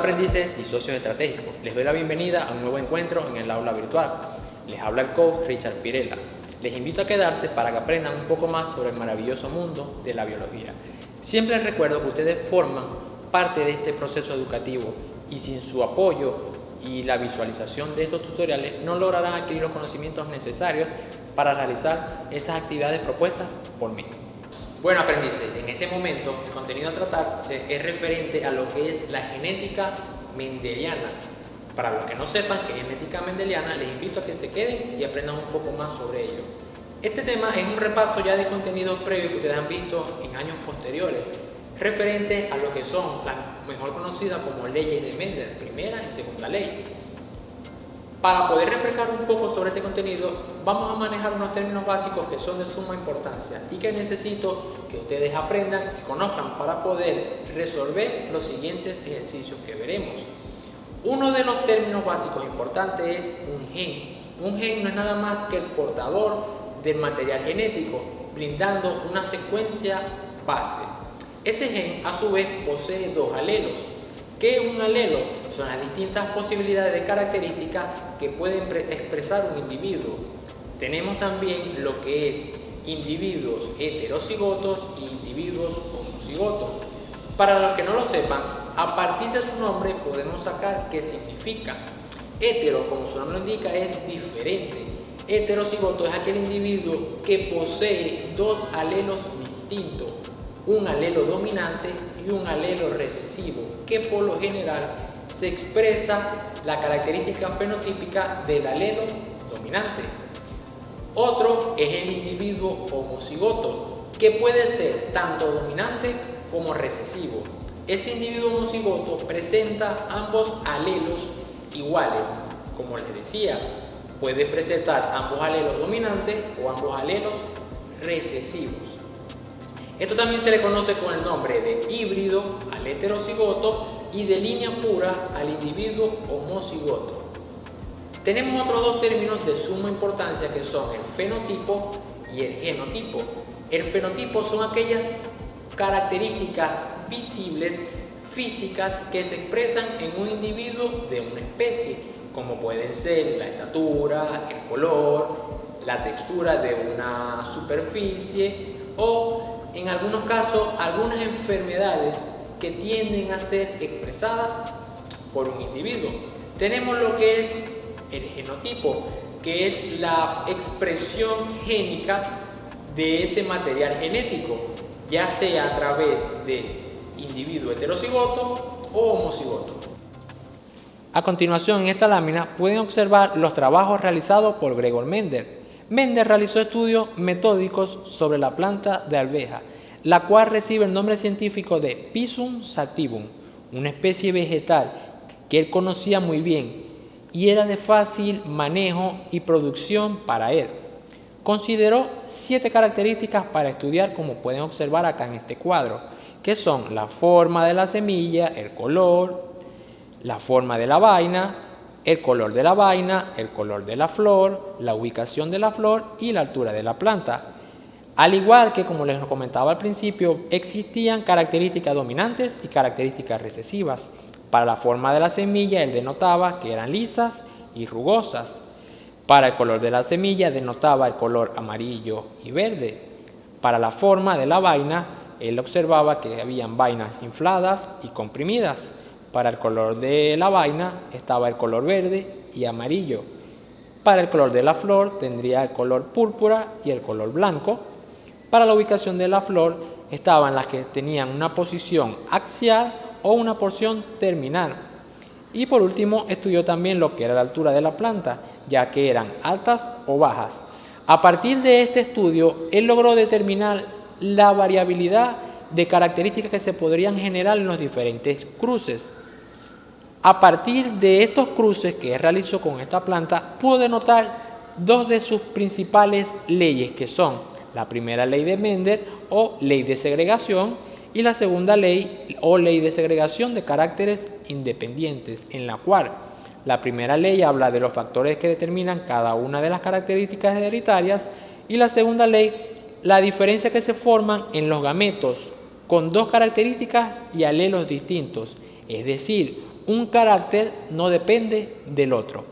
aprendices y socios estratégicos, les doy la bienvenida a un nuevo encuentro en el aula virtual. Les habla el coach Richard Pirela. Les invito a quedarse para que aprendan un poco más sobre el maravilloso mundo de la biología. Siempre les recuerdo que ustedes forman parte de este proceso educativo y sin su apoyo y la visualización de estos tutoriales no lograrán adquirir los conocimientos necesarios para realizar esas actividades propuestas por mí. Bueno, aprendices, en este momento el contenido a tratar es referente a lo que es la genética mendeliana. Para los que no sepan qué es genética mendeliana, les invito a que se queden y aprendan un poco más sobre ello. Este tema es un repaso ya de contenidos previos que ustedes han visto en años posteriores, referente a lo que son las mejor conocidas como leyes de Mendel, primera y segunda ley. Para poder refrescar un poco sobre este contenido, vamos a manejar unos términos básicos que son de suma importancia y que necesito que ustedes aprendan y conozcan para poder resolver los siguientes ejercicios que veremos. Uno de los términos básicos importantes es un gen. Un gen no es nada más que el portador del material genético, brindando una secuencia base. Ese gen, a su vez, posee dos alelos. ¿Qué es un alelo? Son las distintas posibilidades de características que pueden expresar un individuo. Tenemos también lo que es individuos heterocigotos y individuos homocigotos. Para los que no lo sepan, a partir de su nombre podemos sacar qué significa. Hetero, como su nombre lo indica, es diferente. Heterocigoto es aquel individuo que posee dos alelos distintos, un alelo dominante y un alelo recesivo, que por lo general se expresa la característica fenotípica del alelo dominante. Otro es el individuo homocigoto, que puede ser tanto dominante como recesivo. Ese individuo homocigoto presenta ambos alelos iguales. Como les decía, puede presentar ambos alelos dominantes o ambos alelos recesivos. Esto también se le conoce con el nombre de híbrido al heterocigoto y de línea pura al individuo homocigoto. Tenemos otros dos términos de suma importancia que son el fenotipo y el genotipo. El fenotipo son aquellas características visibles físicas que se expresan en un individuo de una especie, como pueden ser la estatura, el color, la textura de una superficie o en algunos casos algunas enfermedades que tienden a ser expresadas por un individuo. Tenemos lo que es el genotipo, que es la expresión génica de ese material genético, ya sea a través de individuo heterocigoto o homocigoto. A continuación, en esta lámina pueden observar los trabajos realizados por Gregor Mendel. Mendel realizó estudios metódicos sobre la planta de alveja, la cual recibe el nombre científico de Pisum sativum, una especie vegetal que él conocía muy bien y era de fácil manejo y producción para él. Consideró 7 características para estudiar, como pueden observar acá en este cuadro, que son la forma de la semilla, el color, la forma de la vaina, el color de la vaina, el color de la flor, la ubicación de la flor y la altura de la planta. Al igual que, como les comentaba al principio, existían características dominantes y características recesivas. Para la forma de la semilla, él denotaba que eran lisas y rugosas. Para el color de la semilla, denotaba el color amarillo y verde. Para la forma de la vaina, él observaba que habían vainas infladas y comprimidas. Para el color de la vaina estaba el color verde y amarillo. Para el color de la flor tendría el color púrpura y el color blanco. Para la ubicación de la flor estaban las que tenían una posición axial o una porción terminal. Y por último estudió también lo que era la altura de la planta, ya que eran altas o bajas. A partir de este estudio, él logró determinar la variabilidad de características que se podrían generar en los diferentes cruces. A partir de estos cruces que él realizó con esta planta, pudo denotar dos de sus principales leyes, que son la primera ley de Mendel o ley de segregación y la segunda ley o ley de segregación de caracteres independientes, en la cual la primera ley habla de los factores que determinan cada una de las características hereditarias y la segunda ley la diferencia que se forman en los gametos con dos características y alelos distintos, es decir, un carácter no depende del otro.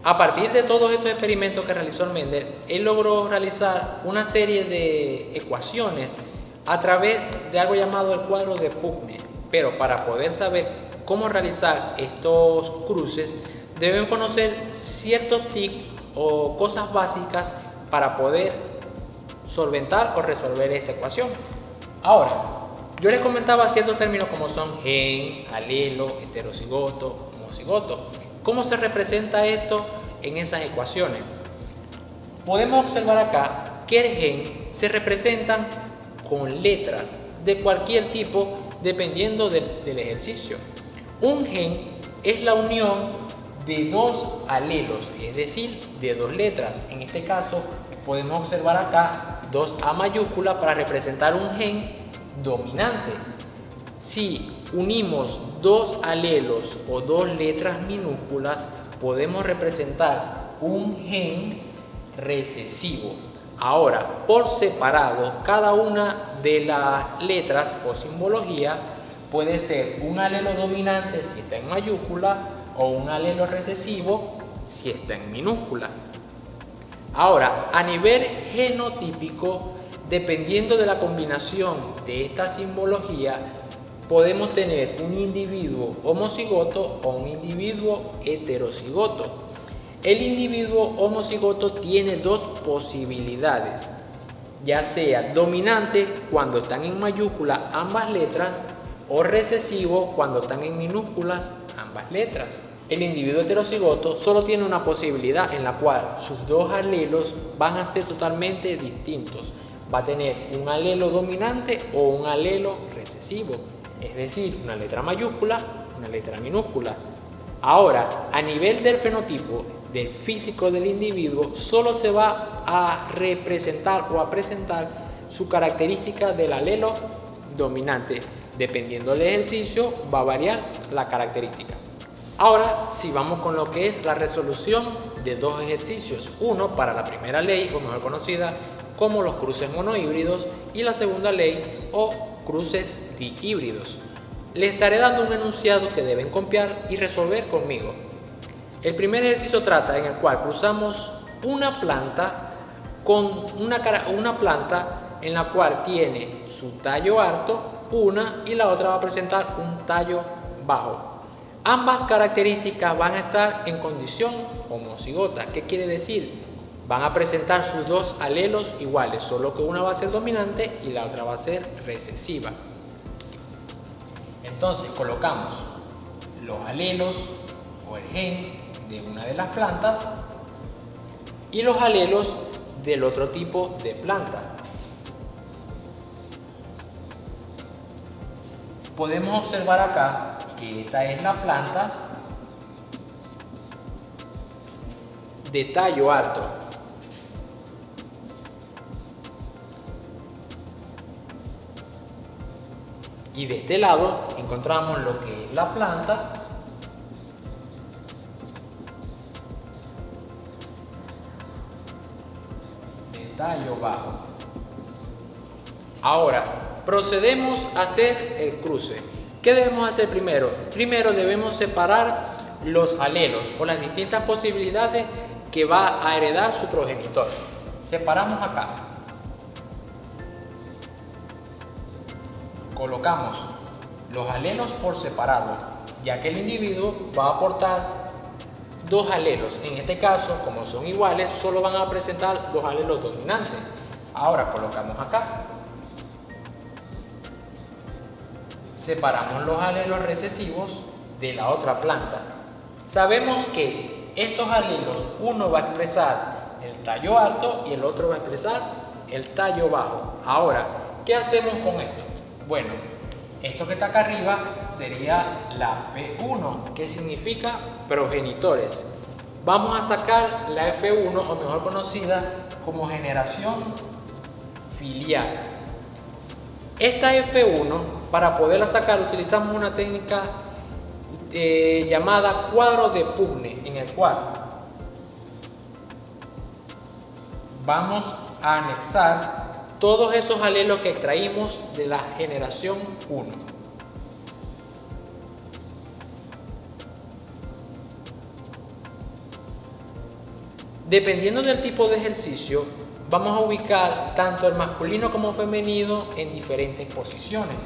A partir de todos estos experimentos que realizó Mendel, él logró realizar una serie de ecuaciones a través de algo llamado el cuadro de Pugne. Pero para poder saber cómo realizar estos cruces, deben conocer ciertos tips o cosas básicas para poder solventar o resolver esta ecuación. Ahora, yo les comentaba ciertos términos como son gen, alelo, heterocigoto, homocigoto. ¿Cómo se representa esto en esas ecuaciones? Podemos observar acá que el gen se representan con letras de cualquier tipo dependiendo del ejercicio. Un gen es la unión de dos alelos, es decir, de dos letras. En este caso podemos observar acá dos A mayúscula para representar un gen dominante. Si unimos dos alelos o dos letras minúsculas, podemos representar un gen recesivo. Ahora, por separado, cada una de las letras o simbología puede ser un alelo dominante si está en mayúscula o un alelo recesivo si está en minúscula. Ahora, a nivel genotípico, dependiendo de la combinación de esta simbología, podemos tener un individuo homocigoto o un individuo heterocigoto. El individuo homocigoto tiene dos posibilidades, ya sea dominante cuando están en mayúscula ambas letras o recesivo cuando están en minúsculas ambas letras. El individuo heterocigoto solo tiene una posibilidad en la cual sus dos alelos van a ser totalmente distintos. Va a tener un alelo dominante o un alelo recesivo, es decir, una letra mayúscula, una letra minúscula. Ahora, a nivel del fenotipo del físico del individuo, solo se va a representar o a presentar su característica del alelo dominante. Dependiendo del ejercicio, va a variar la característica. Ahora, si vamos con lo que es la resolución de dos ejercicios. Uno para la primera ley, o mejor conocida como los cruces monohíbridos, y la segunda ley, o cruces dihíbridos. Les estaré dando un enunciado que deben copiar y resolver conmigo. El primer ejercicio trata en el cual cruzamos una planta con una planta en la cual tiene su tallo alto, una, y la otra va a presentar un tallo bajo. Ambas características van a estar en condición homocigota. ¿Qué quiere decir? Van a presentar sus dos alelos iguales, solo que una va a ser dominante y la otra va a ser recesiva. Entonces colocamos los alelos o el gen de una de las plantas y los alelos del otro tipo de planta. Podemos observar acá que esta es la planta de tallo alto. Y de este lado encontramos lo que es la planta de tallo bajo. Ahora, procedemos a hacer el cruce. ¿Qué debemos hacer primero? Primero debemos separar los alelos o las distintas posibilidades que va a heredar su progenitor. Separamos acá. Colocamos los alelos por separado, ya que el individuo va a aportar dos alelos. En este caso, como son iguales, solo van a presentar dos alelos dominantes. Ahora colocamos acá. Separamos los alelos recesivos de la otra planta. Sabemos que estos alelos, uno va a expresar el tallo alto y el otro va a expresar el tallo bajo. Ahora, ¿qué hacemos con esto? Bueno, esto que está acá arriba sería la P1, que significa progenitores. Vamos a sacar la F1, o mejor conocida como generación filial. Esta F1, para poderla sacar, utilizamos una técnica llamada cuadro de Pugne, en el cual vamos a anexar todos esos alelos que extraímos de la generación 1. Dependiendo del tipo de ejercicio, vamos a ubicar tanto el masculino como femenino en diferentes posiciones.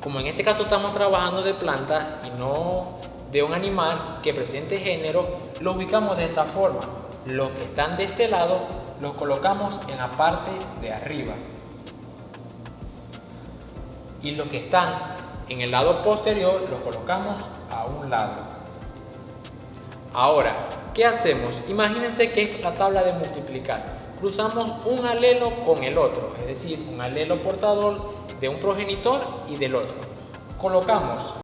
Como en este caso estamos trabajando de plantas y no de un animal que presente género, lo ubicamos de esta forma. Los que están de este lado los colocamos en la parte de arriba y los que están en el lado posterior los colocamos a un lado. Ahora, ¿qué hacemos? Imagínense que es la tabla de multiplicar. Cruzamos un alelo con el otro, es decir, un alelo portador de un progenitor y del otro. Colocamos